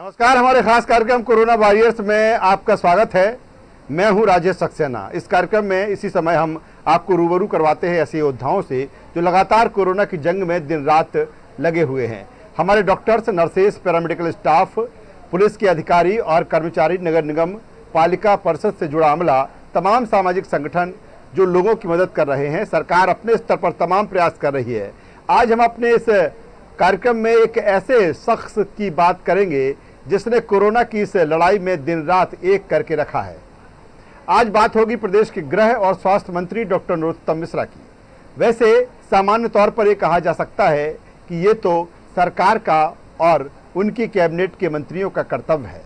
नमस्कार, हमारे खास कार्यक्रम कोरोना वॉरियर्स में आपका स्वागत है। मैं हूं राजेश सक्सेना। इस कार्यक्रम में इसी समय हम आपको रूबरू करवाते हैं ऐसे योद्धाओं से जो लगातार कोरोना की जंग में दिन रात लगे हुए हैं। हमारे doctors, nurses, paramedical staff, police के अधिकारी और कर्मचारी, नगर निगम पालिका परिषद से जुड़ा अमला, तमाम सामाजिक संगठन जो लोगों की मदद कर रहे हैं। सरकार अपने स्तर पर तमाम प्रयास कर रही है। आज हम अपने इस कार्यक्रम में एक ऐसे शख्स की बात करेंगे जिसने कोरोना की इस लड़ाई में दिन रात एक करके रखा है। आज बात होगी प्रदेश के गृह और स्वास्थ्य मंत्री डॉक्टर नरोत्तम मिश्रा की। वैसे सामान्य तौर पर यह कहा जा सकता है कि ये तो सरकार का और उनकी कैबिनेट के मंत्रियों का कर्तव्य है।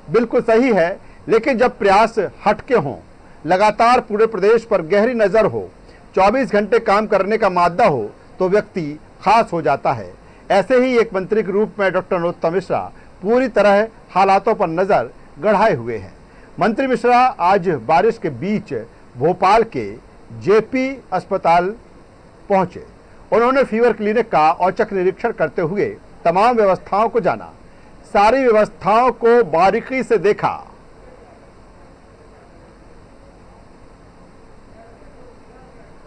बिल्कुल सही है, लेकिन जब प्रयास हटके हों, लगातार पूरे प्रदेश पर गहरी नज़र हो, 24 घंटे काम करने का मादा हो, तो व्यक्ति खास हो जाता है। ऐसे ही एक मंत्री के रूप में डॉक्टर नरोत्तम मिश्रा पूरी तरह हालातों पर नजर गड़ाए हुए हैं। मंत्री मिश्रा आज बारिश के बीच भोपाल के जेपी अस्पताल पहुंचे। उन्होंने फीवर क्लिनिक का औचक निरीक्षण करते हुए तमाम व्यवस्थाओं को जाना, सारी व्यवस्थाओं को बारीकी से देखा।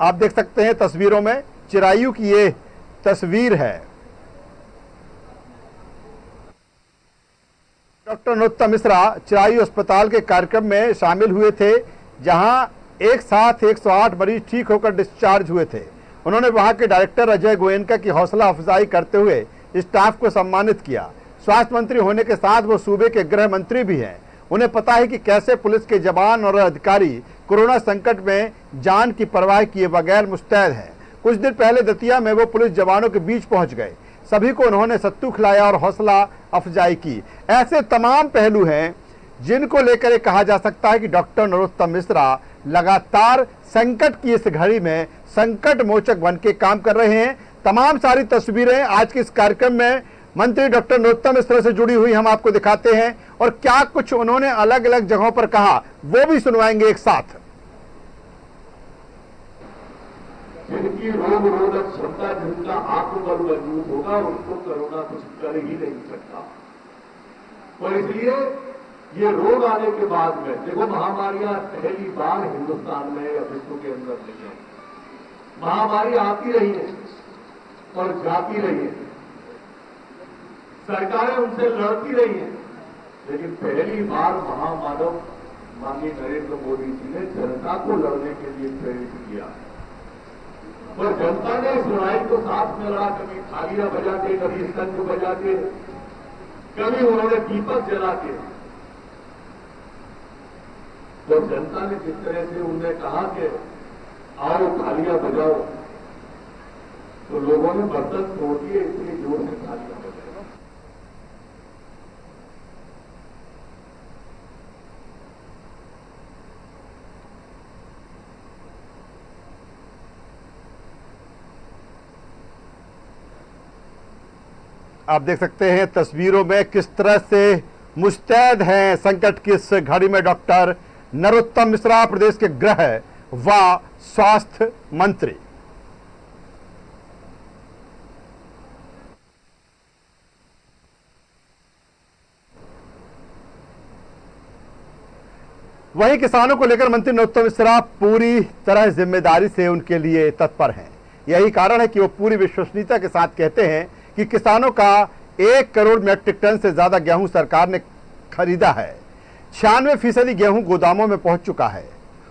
आप देख सकते हैं तस्वीरों में, चिरायू की ये तस्वीर है। डॉक्टर नरोत्तम मिश्रा चिरायू अस्पताल के कार्यक्रम में शामिल हुए थे, जहां एक साथ 108 मरीज ठीक होकर डिस्चार्ज हुए थे। उन्होंने वहां के डायरेक्टर अजय गोयनका की हौसला अफजाई करते हुए स्टाफ को सम्मानित किया। स्वास्थ्य मंत्री होने के साथ वो सूबे के गृह मंत्री भी हैं। उन्हें पता है कि कैसे पुलिस के जवान और अधिकारी कोरोना संकट में जान की परवाह किए बगैर मुस्तैद हैं। कुछ दिन पहले दतिया में वो पुलिस जवानों के बीच पहुंच गए। सभी को उन्होंने सत्तू खिलाया और हौसला अफजाई की। ऐसे तमाम पहलू हैं जिनको लेकर कहा जा सकता है कि डॉक्टर नरोत्तम मिश्रा लगातार संकट की इस घड़ी में संकट मोचक बन के काम कर रहे हैं। तमाम सारी तस्वीरें आज के इस कार्यक्रम में मंत्री डॉक्टर नरोत्तम मिश्रा से जुड़ी हुई हम आपको दिखाते हैं, और क्या कुछ उन्होंने अलग अलग जगहों पर कहा वो भी सुनवाएंगे एक साथ। जिनकी रोग निरोधक क्षमता, जिनका आत्मबल मजबूत होगा, उनको कोरोना कुछ कर ही नहीं सकता। और इसलिए ये रोग आने के बाद में देखो, महामारियां पहली बार हिंदुस्तान में या विश्व के अंदर नहीं है। महामारी आती रही है और जाती रही है, सरकारें उनसे लड़ती रही हैं, लेकिन पहली बार महामानव माननीय नरेंद्र मोदी जी ने जनता को लड़ने के लिए प्रेरित किया और जनता ने इस लड़ाई को साथ में लड़ा। कभी थालियां बजा के, कभी शंख बजा के, कभी उन्होंने दीपक जला के। तो जनता ने जिस तरह से उन्हें कहा कि आओ थालियां बजाओ, तो लोगों ने बर्तन तोड़ दिए, इतनी जोर से थालियां बजाई। आप देख सकते हैं तस्वीरों में किस तरह से मुस्तैद हैं संकट की इस घड़ी में डॉक्टर नरोत्तम मिश्रा, प्रदेश के गृह व स्वास्थ्य मंत्री। वहीं किसानों को लेकर मंत्री नरोत्तम मिश्रा पूरी तरह जिम्मेदारी से उनके लिए तत्पर हैं। यही कारण है कि वो पूरी विश्वसनीयता के साथ कहते हैं कि किसानों का 1 करोड़ मैट्रिक टन से ज्यादा गेहूं सरकार ने खरीदा है। 96% गेहूं गोदामों में पहुंच चुका है।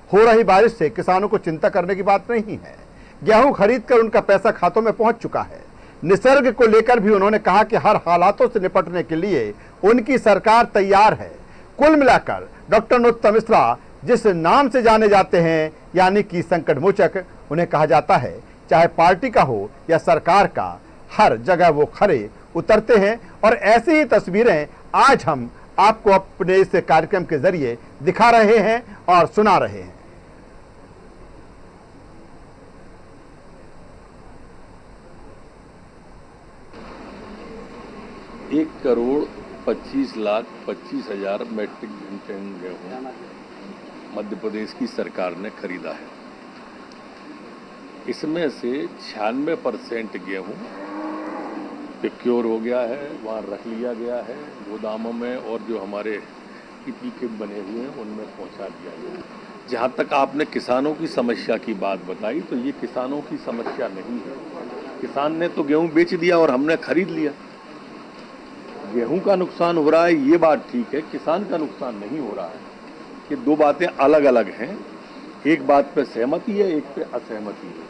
हो रही बारिश से किसानों को चिंता करने की बात नहीं है। गेहूं खरीदकर उनका पैसा खातों में पहुंच चुका है। निसर्ग को लेकर भी उन्होंने कहा कि हर हालातों से निपटने के लिए उनकी सरकार तैयार है। कुल मिलाकर डॉक्टर नरोत्तम मिश्रा जिस नाम से जाने जाते हैं, यानी कि संकट मोचक, उन्हें कहा जाता है। चाहे पार्टी का हो या सरकार का, हर जगह वो खरे उतरते हैं। और ऐसी ही तस्वीरें आज हम आपको अपने इस कार्यक्रम के जरिए दिखा रहे हैं और सुना रहे हैं। 1,25,25,000 मैट्रिक टन गेहूँ मध्य प्रदेश की सरकार ने खरीदा है। इसमें से 96% गेहूँ प्रिक्योर हो गया है, वहाँ रख लिया गया है गोदामों में, और जो हमारे पीपी किट बने हुए हैं उनमें पहुँचा दिया गया है। जहाँ तक आपने किसानों की समस्या की बात बताई, तो ये किसानों की समस्या नहीं है। किसान ने तो गेहूँ बेच दिया और हमने खरीद लिया। गेहूं का नुकसान हो रहा है, ये बात ठीक है, किसान का नुकसान नहीं हो रहा है। ये दो बातें अलग अलग हैं। एक बात पे सहमति है, एक पे असहमति है।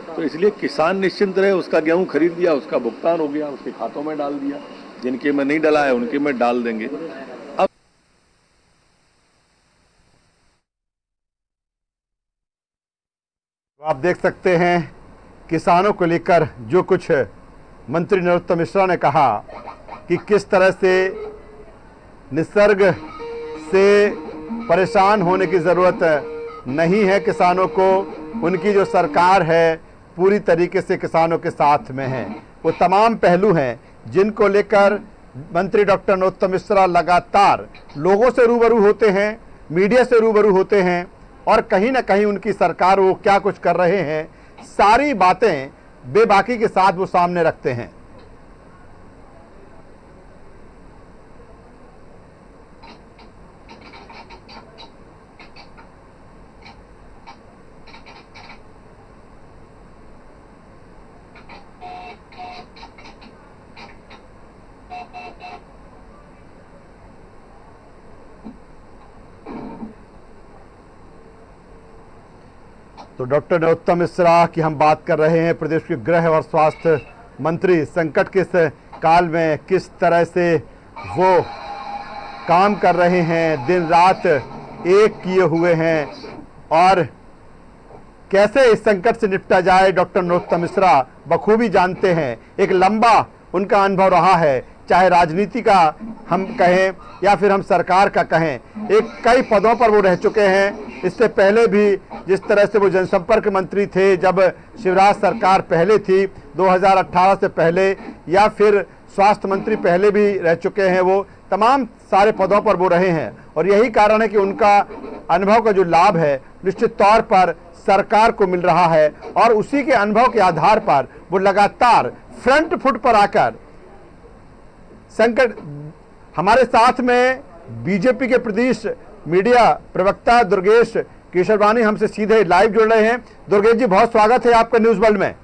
तो इसलिए किसान निश्चिंत रहे, उसका गेहूं खरीद लिया, उसका भुगतान हो गया, उसके खातों में डाल दिया। जिनके में नहीं डला है उनके में डाल देंगे। अब आप देख सकते हैं किसानों को लेकर जो कुछ मंत्री नरोत्तम मिश्रा ने कहा कि किस तरह से निसर्ग से परेशान होने की ज़रूरत नहीं है किसानों को, उनकी जो सरकार है पूरी तरीके से किसानों के साथ में है। वो तमाम पहलू हैं जिनको लेकर मंत्री डॉक्टर नरोत्तम मिश्रा लगातार लोगों से रूबरू होते हैं, मीडिया से रूबरू होते हैं, और कहीं ना कहीं उनकी सरकार वो क्या कुछ कर रहे हैं सारी बातें बेबाकी के साथ वो सामने रखते हैं। तो डॉक्टर नरोत्तम मिश्रा की हम बात कर रहे हैं, प्रदेश के गृह और स्वास्थ्य मंत्री संकट के इस काल में किस तरह से वो काम कर रहे हैं, दिन रात एक किए हुए हैं, और कैसे इस संकट से निपटा जाए डॉक्टर नरोत्तम मिश्रा बखूबी जानते हैं। एक लंबा उनका अनुभव रहा है, चाहे राजनीति का हम कहें या फिर हम सरकार का कहें, एक कई पदों पर वो रह चुके हैं। इससे पहले भी जिस तरह से वो जनसंपर्क मंत्री थे जब शिवराज सरकार पहले थी 2018 से पहले, या फिर स्वास्थ्य मंत्री पहले भी रह चुके हैं, वो तमाम सारे पदों पर वो रहे हैं, और यही कारण है कि उनका अनुभव का जो लाभ है निश्चित तौर पर सरकार को मिल रहा है, और उसी के अनुभव के आधार पर वो लगातार फ्रंट फुट पर आकर संकट। हमारे साथ में बीजेपी के प्रदेश मीडिया प्रवक्ता दुर्गेश केशरवानी हमसे सीधे लाइव जुड़ रहे हैं। दुर्गेश जी, बहुत स्वागत है आपका न्यूज वर्ल्ड में।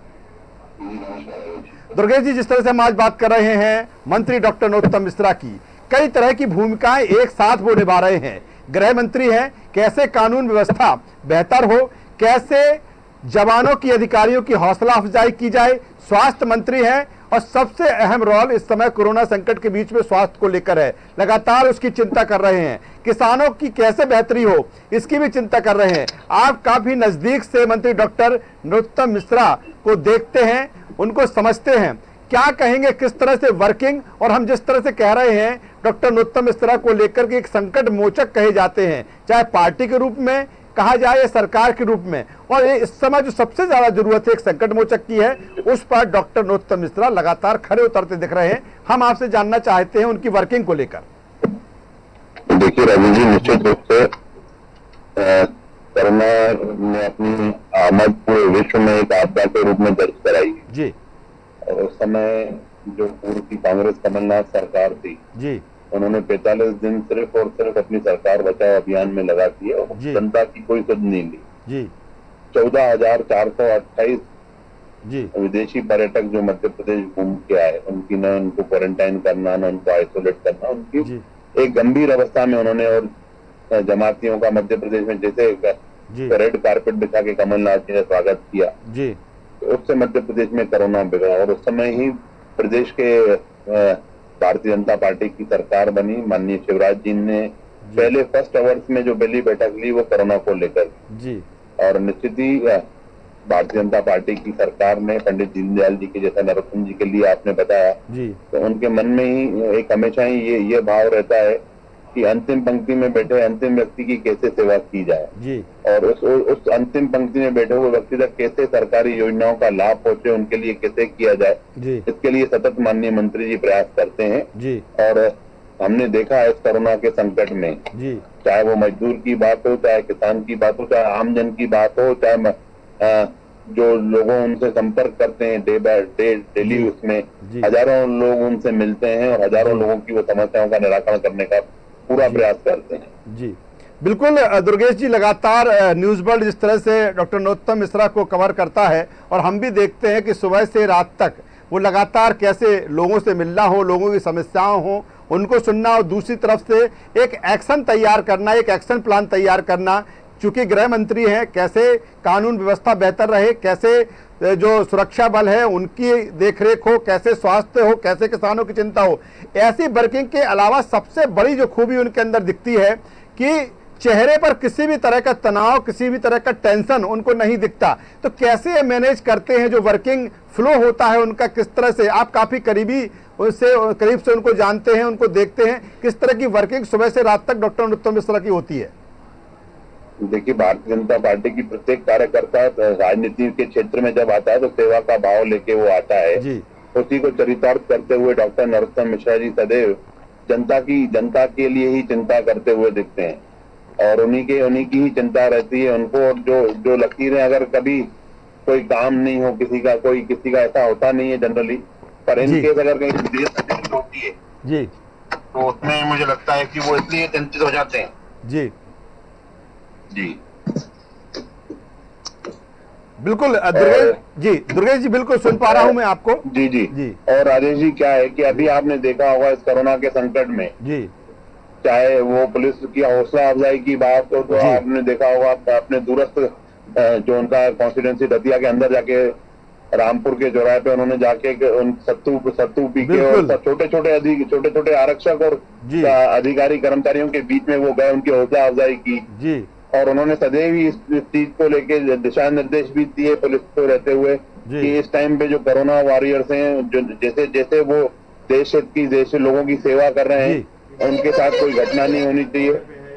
दुर्गेश जी, जिस तरह से हम आज बात कर रहे हैं मंत्री डॉक्टर नरोत्तम मिश्रा की, कई तरह की भूमिकाएं एक साथ वो निभा रहे हैं। गृह मंत्री हैं, कैसे कानून व्यवस्था बेहतर हो, कैसे जवानों की अधिकारियों की हौसला अफजाई की जाए, स्वास्थ्य मंत्री हैं, और सबसे अहम रोल इस समय कोरोना संकट के बीच में स्वास्थ्य को लेकर है, लगातार उसकी चिंता कर रहे हैं। किसानों की कैसे बेहतरी हो इसकी भी चिंता कर रहे हैं। आप काफी नजदीक से मंत्री डॉक्टर नरोत्तम मिश्रा को देखते हैं, उनको समझते हैं, क्या कहेंगे किस तरह से वर्किंग, और हम जिस तरह से कह रहे हैं डॉक्टर नरोत्तम मिश्रा को लेकर के एक संकट मोचक कहे जाते हैं, चाहे पार्टी के रूप में कहा जाए या सरकार के रूप में, और ये इस समय जो सबसे ज्यादा जरूरत है एक संकट मोचक की है, उस पर डॉक्टर नरोत्तम मिश्रा लगातार खड़े उतरते दिख रहे हैं। हम आपसे जानना चाहते हैं उनकी वर्किंग को लेकर। देखिए राजीव जी, निश्चित रूप से कोरोना ने अपनी आमद पूरे विश्व में एक आपदा के रूप में दर्ज कराई जी, और उस समय जो पूर्व की कांग्रेस कमलनाथ सरकार थी जी, उन्होंने 45 दिन सिर्फ और सिर्फ अपनी सरकार बचाओ अभियान में लगा दिए और जनता की कोई सुध नहीं ली जी। 14,428 जी विदेशी पर्यटक जो मध्य प्रदेश घूम के आए, उनकी न उनको क्वारंटाइन करना, न उनको आइसोलेट करना, उनकी एक गंभीर अवस्था में उन्होंने, और जमातियों का मध्य प्रदेश में जैसे रेड कारपेट बिछा के कमलनाथ जी ने स्वागत किया जी, तो उससे मध्य प्रदेश में कोरोना बिगड़ा, और उस समय ही प्रदेश के भारतीय जनता पार्टी की सरकार बनी। माननीय शिवराज जी ने पहले फर्स्ट आवर्स में जो पहली बैठक ली वो कोरोना को लेकर जी, और निश्चित ही भारतीय जनता पार्टी की सरकार ने पंडित दीनदयाल जी के, जैसा नरोत्तम जी के लिए आपने बताया जी, तो उनके मन में ही एक हमेशा ही ये भाव रहता है कि अंतिम पंक्ति में बैठे अंतिम व्यक्ति की कैसे सेवा की जाए जी, और उस अंतिम पंक्ति में बैठे हुए व्यक्ति तक कैसे सरकारी योजनाओं का लाभ पहुंचे, उनके लिए कैसे किया जाए जी, इसके लिए सतत माननीय मंत्री जी प्रयास करते हैं जी। और हमने देखा है इस कोरोना के संकट में जी, चाहे वो मजदूर की बात हो, चाहे किसान की बात हो, चाहे आमजन की बात हो, चाहे जो लोगों उनसे संपर्क करते हैं डे बाय डे डेली, उसमें जी। हजारों लोग उनसे मिलते हैं और हजारों लोगों की वो समस्याओं का निराकरण करने का पूरा प्रयास करते हैं। जी बिल्कुल दुर्गेश जी, लगातार न्यूज़ वर्ल्ड जिस तरह से डॉक्टर नरोत्तम मिश्रा को कवर करता है और हम भी देखते हैं कि सुबह से रात तक वो लगातार कैसे लोगों से मिलना हो, लोगों की समस्याओं हो उनको सुनना, और दूसरी तरफ से एक एक्शन तैयार करना, एक एक्शन प्लान तैयार करना। चूंकि गृह मंत्री हैं, कैसे कानून व्यवस्था बेहतर रहे, कैसे जो सुरक्षा बल है उनकी देखरेख हो, कैसे स्वास्थ्य हो, कैसे किसानों की चिंता हो। ऐसी वर्किंग के अलावा सबसे बड़ी जो खूबी उनके अंदर दिखती है कि चेहरे पर किसी भी तरह का तनाव, किसी भी तरह का टेंशन उनको नहीं दिखता। तो कैसे मैनेज करते हैं, जो वर्किंग फ्लो होता है उनका किस तरह से? आप काफी करीब से उनको जानते हैं, उनको देखते हैं, किस तरह की वर्किंग सुबह से रात तक डॉक्टर नरोत्तम मिश्रा की होती है? देखिए, भारतीय जनता पार्टी की प्रत्येक कार्यकर्ता राजनीति के क्षेत्र में जब आता है तो सेवा का भाव लेके वो आता है जी। उसी को चरितार्थ करते हुए डॉक्टर नरोत्तम मिश्रा जी सदैव जनता के लिए ही चिंता करते हुए दिखते हैं और उन्हीं की ही चिंता रहती है उनको। और जो लकीरें, अगर कभी कोई काम नहीं हो किसी का ऐसा होता नहीं है जनरली, पर इन केस अगर कहीं देर तकलीफ होती है जी, तो उसमें मुझे लगता है कि वो इसलिए चिंतित हो जाते हैं। जी जी बिल्कुल दुर्गेश जी बिल्कुल सुन पा रहा हूं मैं आपको। जी जी जी। और राजेश जी, क्या है कि अभी आपने देखा होगा इस कोरोना के संकट में, जी चाहे वो पुलिस की हौसला अफजाई की बात हो, तो आपने देखा होगा अपने दूरस्थ जो उनका कॉन्स्टिट्यूंसी दतिया के अंदर जाके रामपुर के चौराहे पे उन्होंने जाके सत्तू पी के और छोटे छोटे आरक्षक और अधिकारी कर्मचारियों के बीच में वो गए, उनकी हौसला अफजाई की जी। और उन्होंने सदैव ही इस चीज को लेके दिशा निर्देश भी दिए पुलिस को रहते हुए कि इस टाइम पे जो कोरोना वॉरियर्स हैं, जो जैसे वो देश लोगों की सेवा कर रहे हैं, उनके साथ कोई घटना नहीं होनी चाहिए।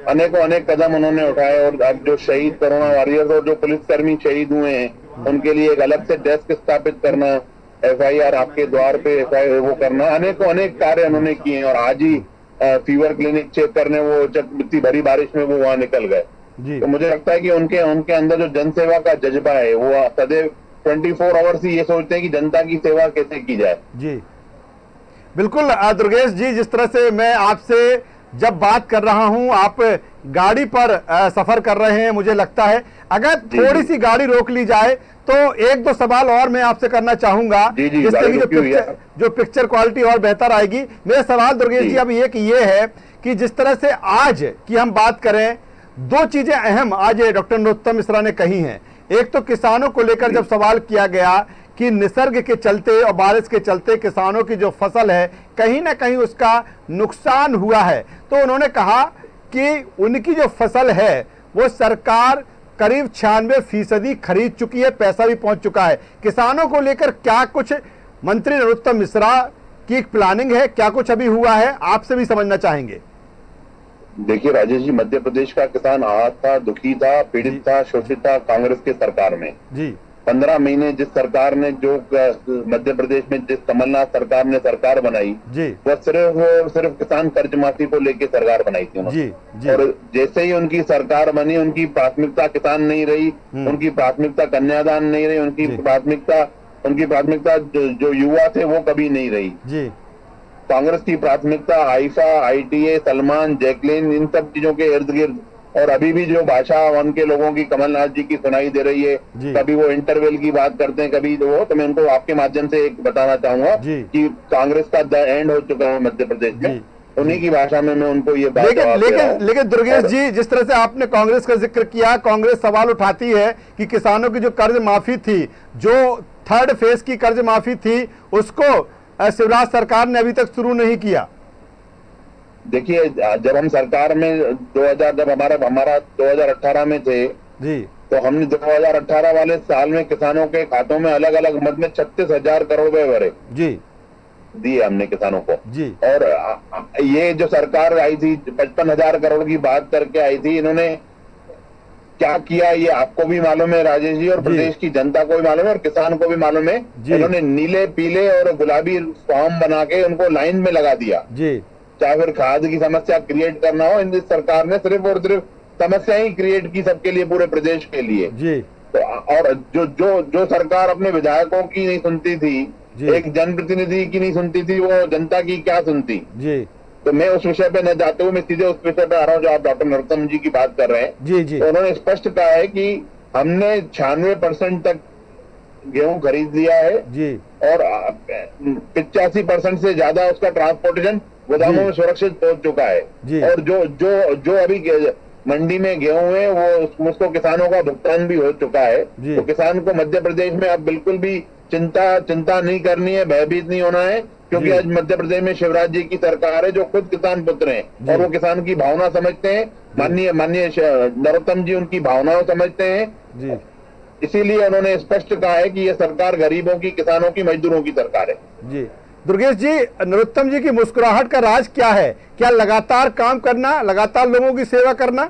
अनेक कदम उन्होंने उठाए और अब जो शहीद कोरोना वॉरियर्स और जो पुलिसकर्मी शहीद हुए हैं उनके लिए एक अलग से डेस्क स्थापित करना, FIR आपके द्वार पे FIR वो करना, अनेक कार्य उन्होंने किए। और आज ही फीवर क्लिनिक चेक करने वो इतनी भरी बारिश में वो वहां निकल गए। तो मुझे लगता है कि उनके अंदर जो जनसेवा का जज्बा है वो सदैव 24 आवर्स ही ये सोचते हैं कि जनता की सेवा कैसे की जाए। जी बिल्कुल दुर्गेश जी, जिस तरह से मैं आपसे जब बात कर रहा हूं, आप गाड़ी पर सफर कर रहे हैं, मुझे लगता है अगर थोड़ी सी गाड़ी रोक ली जाए तो एक दो सवाल और मैं आपसे करना चाहूंगा, जिससे कि जो पिक्चर क्वालिटी और बेहतर आएगी। मेरा सवाल दुर्गेश जी अब ये है कि जिस तरह से आज की हम बात करें, दो चीजें अहम आज डॉक्टर नरोत्तम मिश्रा ने कही हैं। एक तो किसानों को लेकर जब सवाल किया गया कि निसर्ग के चलते और बारिश के चलते किसानों की जो फसल है कहीं ना कहीं उसका नुकसान हुआ है, तो उन्होंने कहा कि उनकी जो फसल है वो सरकार करीब 96% खरीद चुकी है, पैसा भी पहुंच चुका है। किसानों को लेकर क्या कुछ मंत्री नरोत्तम मिश्रा की प्लानिंग है, क्या कुछ अभी हुआ है, आपसे भी समझना चाहेंगे। देखिए राजेश जी, मध्य प्रदेश का किसान आहत था, दुखी था, पीड़ित था, शोषित था कांग्रेस के सरकार में। जी 15 महीने जिस सरकार ने जो मध्य प्रदेश में जिस कमलनाथ सरकार ने सरकार बनाई जी, वो सिर्फ किसान कर्ज माफी को लेके सरकार बनाई थी उन्होंने। जी। और जैसे ही उनकी सरकार बनी, उनकी प्राथमिकता किसान नहीं रही, उनकी प्राथमिकता कन्यादान नहीं रही, उनकी प्राथमिकता जो युवा थे वो कभी नहीं रही। जी कांग्रेस की प्राथमिकता आईफा, ITA, सलमान, जैकलिन, इन सब चीजों के इर्द गिर्द, और अभी भी जो भाषा वन के लोगों की कमलनाथ जी की सुनाई दे रही है, कभी वो इंटरवेल की बात करते हैं, कभी वो, तो मैं उनको आपके माध्यम से एक बताना चाहूंगा कि कांग्रेस का द एंड हो चुका है मध्य प्रदेश में। उन्हीं की भाषा में मैं उनको ये बात लेकिन दुर्गेश जी, जिस तरह से आपने कांग्रेस का जिक्र किया, कांग्रेस सवाल उठाती है कि किसानों की जो कर्ज माफी थी, जो 3rd फेज की कर्ज माफी थी, उसको शिवराज सरकार ने अभी तक शुरू नहीं किया। देखिए, जब हम सरकार में जब हमारा 2018 में थे जी, तो हमने 2018 वाले साल में किसानों के खातों में अलग अलग मद में 36,000 करोड़ रुपए भरे जी, दिए हमने किसानों को जी। और ये जो सरकार आई थी 55,000 करोड़ की बात करके आई थी, इन्होंने क्या किया ये आपको भी मालूम है राजेश जी, और प्रदेश की जनता को भी मालूम है और किसान को भी मालूम है। इन्होंने नीले, पीले और गुलाबी फॉर्म बना के उनको लाइन में लगा दिया जी। चाहे फिर खाद की समस्या क्रिएट करना हो, इन सरकार ने सिर्फ और सिर्फ समस्या ही क्रिएट की सबके लिए, पूरे प्रदेश के लिए जी। तो और जो सरकार अपने विधायकों की नहीं सुनती थी, एक जनप्रतिनिधि की नहीं सुनती थी, वो जनता की क्या सुनती जी। तो मैं उस विषय पे न जाते हुए मैं सीधे उस विषय पे आ रहा हूँ जो आप डॉक्टर नरोत्तम जी की बात कर रहे हैं जी। तो उन्होंने स्पष्ट कहा है कि हमने 96% तक गेहूं खरीद लिया है जी, और 85% से ज्यादा उसका ट्रांसपोर्टेशन गोदामों में सुरक्षित पहुंच चुका है जी। और जो अभी मंडी में गेहूं है वो उसको किसानों का भुगतान भी हो चुका है। तो किसान को मध्य प्रदेश में अब बिल्कुल भी चिंता नहीं करनी है, भयभीत नहीं होना है, क्योंकि आज मध्य प्रदेश में शिवराज जी की सरकार है जो खुद किसान पुत्र हैं और वो किसान की भावना समझते हैं। माननीय नरोत्तम जी उनकी भावनाओं समझते हैं जी। इसीलिए उन्होंने स्पष्ट कहा है कि ये सरकार गरीबों की, किसानों की, मजदूरों की सरकार है जी। दुर्गेश जी, नरोत्तम जी की मुस्कुराहट का राज क्या है? क्या लगातार काम करना, लगातार लोगों की सेवा करना?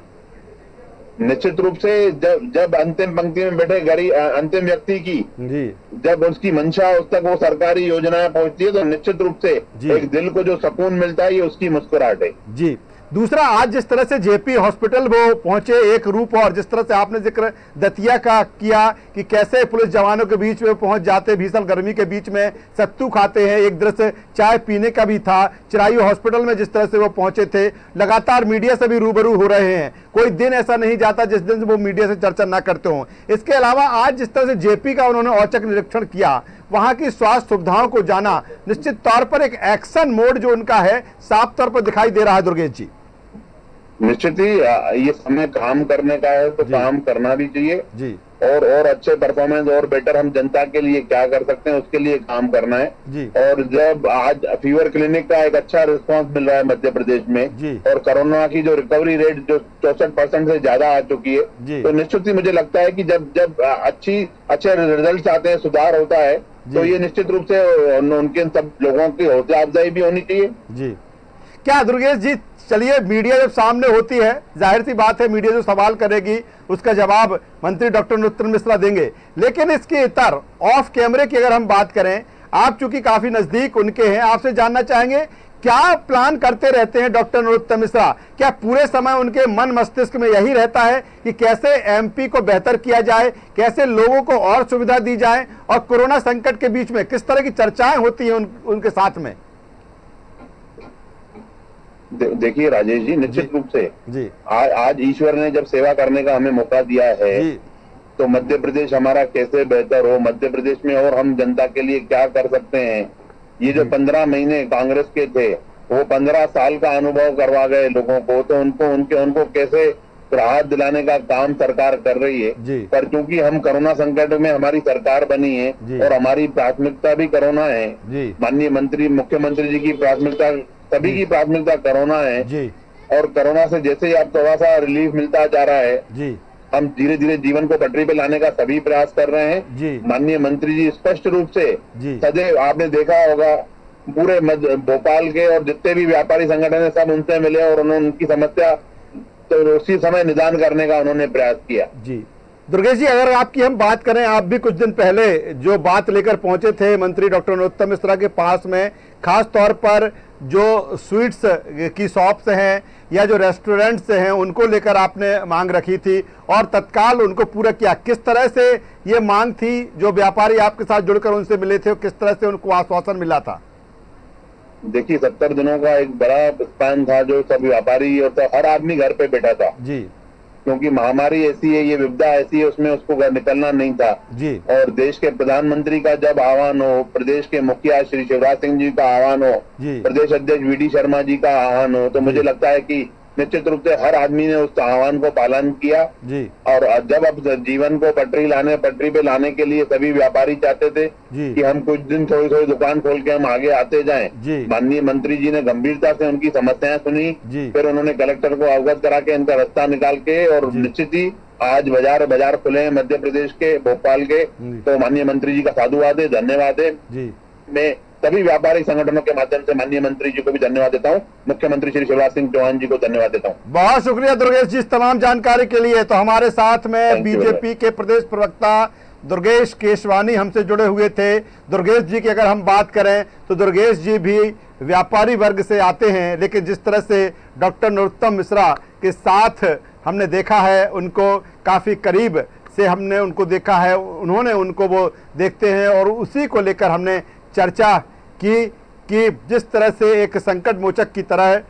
निश्चित रूप से जब अंतिम पंक्ति में बैठे गरीब अंतिम व्यक्ति की जी, जब उसकी मंशा उस तक वो सरकारी योजनाएं पहुंचती है तो निश्चित रूप से एक दिल को जो सुकून मिलता है ये उसकी मुस्कुराहट है जी। दूसरा, आज जिस तरह से जेपी हॉस्पिटल वो पहुंचे एक रूप, और जिस तरह से आपने जिक्र दतिया का किया कि कैसे पुलिस जवानों के बीच में पहुंच जाते, भीषण गर्मी के बीच में सत्तू खाते हैं, एक दृश्य चाय पीने का भी था। चिरायू हॉस्पिटल में जिस तरह से वो पहुंचे थे, लगातार मीडिया से भी रूबरू हो रहे हैं, कोई दिन ऐसा नहीं जाता जिस दिन वो मीडिया से चर्चा ना करते हों। इसके अलावा आज जिस तरह से जेपी का उन्होंने औचक निरीक्षण किया, वहां की स्वास्थ्य सुविधाओं को जाना, निश्चित तौर पर एक एक्शन मोड जो उनका है साफ तौर पर दिखाई दे रहा है। दुर्गेश जी, निश्चित ही ये समय काम करने का है तो काम करना भी चाहिए जी, और अच्छे परफॉर्मेंस और बेटर हम जनता के लिए क्या कर सकते हैं उसके लिए काम करना है जी। और जब आज फीवर क्लिनिक का एक अच्छा रिस्पांस मिल रहा है मध्य प्रदेश में जी, और कोरोना की जो रिकवरी रेट जो 64% से ज्यादा आ चुकी है जी, तो निश्चित ही मुझे लगता है कि जब अच्छे रिजल्ट आते हैं, सुधार होता है, तो ये निश्चित रूप से उनके सब लोगों की हौसला अफजाई भी होनी चाहिए जी। क्या दुर्गेश जी, चलिए, मीडिया जब सामने होती है, जाहिर सी बात है मीडिया जो सवाल करेगी उसका जवाब मंत्री डॉक्टर नरोत्तम मिश्रा देंगे, लेकिन इसके इतर ऑफ कैमरे की अगर हम बात करें, आप चूंकि काफी नजदीक उनके हैं, आपसे जानना चाहेंगे क्या प्लान करते रहते हैं डॉक्टर नरोत्तम मिश्रा? क्या पूरे समय उनके मन मस्तिष्क में यही रहता है कि कैसे एमपी को बेहतर किया जाए, कैसे लोगों को और सुविधा दी जाए, और कोरोना संकट के बीच में किस तरह की चर्चाएं होती हैं उनके साथ में? देखिए राजेश जी, निश्चित रूप से जी, आज ईश्वर ने जब सेवा करने का हमें मौका दिया है जी, तो मध्य प्रदेश हमारा कैसे बेहतर हो, मध्य प्रदेश में और हम जनता के लिए क्या कर सकते हैं, ये जो 15 महीने कांग्रेस के थे वो 15 साल का अनुभव करवा गए लोगों को, तो उनको कैसे राहत दिलाने का काम सरकार कर रही है जी। पर क्योंकि हम कोरोना संकट में हमारी सरकार बनी है और हमारी प्राथमिकता भी कोरोना है, माननीय मुख्यमंत्री जी की प्राथमिकता, सभी की प्राथमिकता कोरोना है जी। और कोरोना से जैसे ही आप थोड़ा सा रिलीफ मिलता जा रहा है जी, हम धीरे धीरे जीवन को पटरी पे लाने का सभी प्रयास कर रहे हैं जी। माननीय मंत्री जी स्पष्ट रूप से सदैव, आपने देखा होगा, पूरे भोपाल के और जितने भी व्यापारी संगठन है सब उनसे मिले और उन्होंने उनकी समस्या तो उसी समय निदान करने का उन्होंने प्रयास किया जी। दुर्गेश जी, अगर आपकी हम बात करें, आप भी कुछ दिन पहले जो बात लेकर पहुंचे थे मंत्री डॉक्टर नरोत्तम मिश्रा के पास में, खास तौर पर जो स्वीट्स की शॉप्स हैं या जो रेस्टोरेंट्स हैं उनको लेकर आपने मांग रखी थी और तत्काल उनको पूरा किया। किस तरह से ये मांग थी? जो व्यापारी आपके साथ जुड़कर उनसे मिले थे, किस तरह से उनको आश्वासन मिला था? देखिए, 70 दिनों का एक बड़ा स्पैन था जो सब व्यापारी और हर आदमी घर पे बैठा था जी, क्योंकि महामारी ऐसी है, ये विपदा ऐसी है, उसमें उसको निकलना नहीं था जी। और देश के प्रधानमंत्री का जब आह्वान हो, प्रदेश के मुखिया श्री शिवराज सिंह जी का आह्वान हो, प्रदेश अध्यक्ष वीडी शर्मा जी का आह्वान हो, तो मुझे लगता है कि निश्चित रूप से हर आदमी ने उस आह्वान को पालन किया जी। और जब अब जीवन को पटरी पे लाने के लिए सभी व्यापारी चाहते थे कि हम कुछ दिन थोड़ी दुकान खोल के हम आगे आते जाएं, माननीय मंत्री जी ने गंभीरता से उनकी समस्याएं सुनी, फिर उन्होंने कलेक्टर को अवगत करा के इनका रास्ता निकाल के, और निश्चित ही आज बाजार खुले हैं मध्य प्रदेश के, भोपाल के, तो माननीय मंत्री जी का साधुवाद है, धन्यवाद है। मैं सभी व्यापारी संगठनों के माध्यम से माननीय मंत्री जी को भी धन्यवाद देता हूं, मुख्यमंत्री श्री शिवराज सिंह चौहान जी को धन्यवाद देता हूं। बहुत शुक्रिया दुर्गेश जी इस तमाम जानकारी के लिए। तो हमारे साथ में बीजेपी के प्रदेश प्रवक्ता दुर्गेश केशवानी हमसे जुड़े हुए थे। दुर्गेश जी की अगर हम बात करें तो दुर्गेश जी भी व्यापारी वर्ग से आते हैं, लेकिन जिस तरह से डॉक्टर नरोत्तम मिश्रा के साथ हमने देखा है, उनको काफी करीब से हमने उनको देखा है, उन्होंने उनको वो देखते हैं, और उसी को लेकर हमने चर्चा की कि जिस तरह से एक संकट मोचक की तरह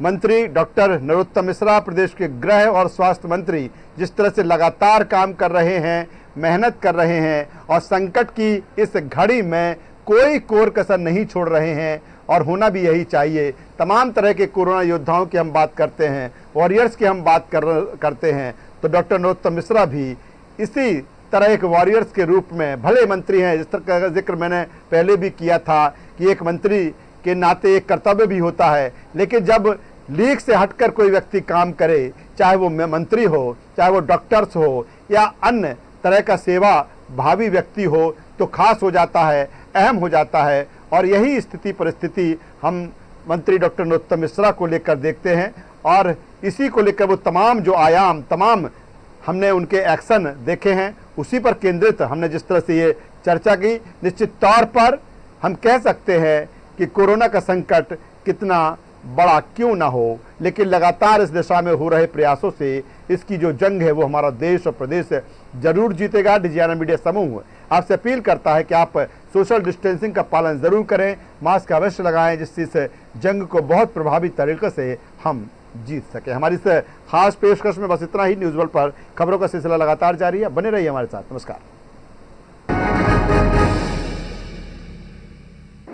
मंत्री डॉक्टर नरोत्तम मिश्रा, प्रदेश के गृह और स्वास्थ्य मंत्री, जिस तरह से लगातार काम कर रहे हैं, मेहनत कर रहे हैं और संकट की इस घड़ी में कोई कोर कसर नहीं छोड़ रहे हैं, और होना भी यही चाहिए। तमाम तरह के कोरोना योद्धाओं की हम बात करते हैं, वॉरियर्स की हम बात करते हैं, तो डॉक्टर नरोत्तम मिश्रा भी इसी तरह एक वॉरियर्स के रूप में भले मंत्री हैं, जिस तरह का जिक्र मैंने पहले भी किया था कि एक मंत्री के नाते एक कर्तव्य भी होता है, लेकिन जब लीक से हटकर कोई व्यक्ति काम करे, चाहे वो मंत्री हो, चाहे वो डॉक्टर्स हो या अन्य तरह का सेवा भावी व्यक्ति हो, तो खास हो जाता है, अहम हो जाता है। और यही स्थिति परिस्थिति हम मंत्री डॉक्टर नरोत्तम मिश्रा को लेकर देखते हैं, और इसी को लेकर वो तमाम जो आयाम, तमाम हमने उनके एक्शन देखे हैं, उसी पर केंद्रित हमने जिस तरह से ये चर्चा की। निश्चित तौर पर हम कह सकते हैं कि कोरोना का संकट कितना बड़ा क्यों ना हो, लेकिन लगातार इस दिशा में हो रहे प्रयासों से इसकी जो जंग है वो हमारा देश और प्रदेश जरूर जीतेगा। डिजियाना मीडिया समूह आपसे अपील करता है कि आप सोशल डिस्टेंसिंग का पालन जरूर करें, मास्क अवश्य लगाएं, जिससे इस जंग को बहुत प्रभावी तरीके से हम जीत सके। हमारी इस खास पेशकश में बस इतना ही। न्यूज़ वर्ल्ड पर खबरों का सिलसिला लगातार जारी है, बने रहिए हमारे साथ। नमस्कार।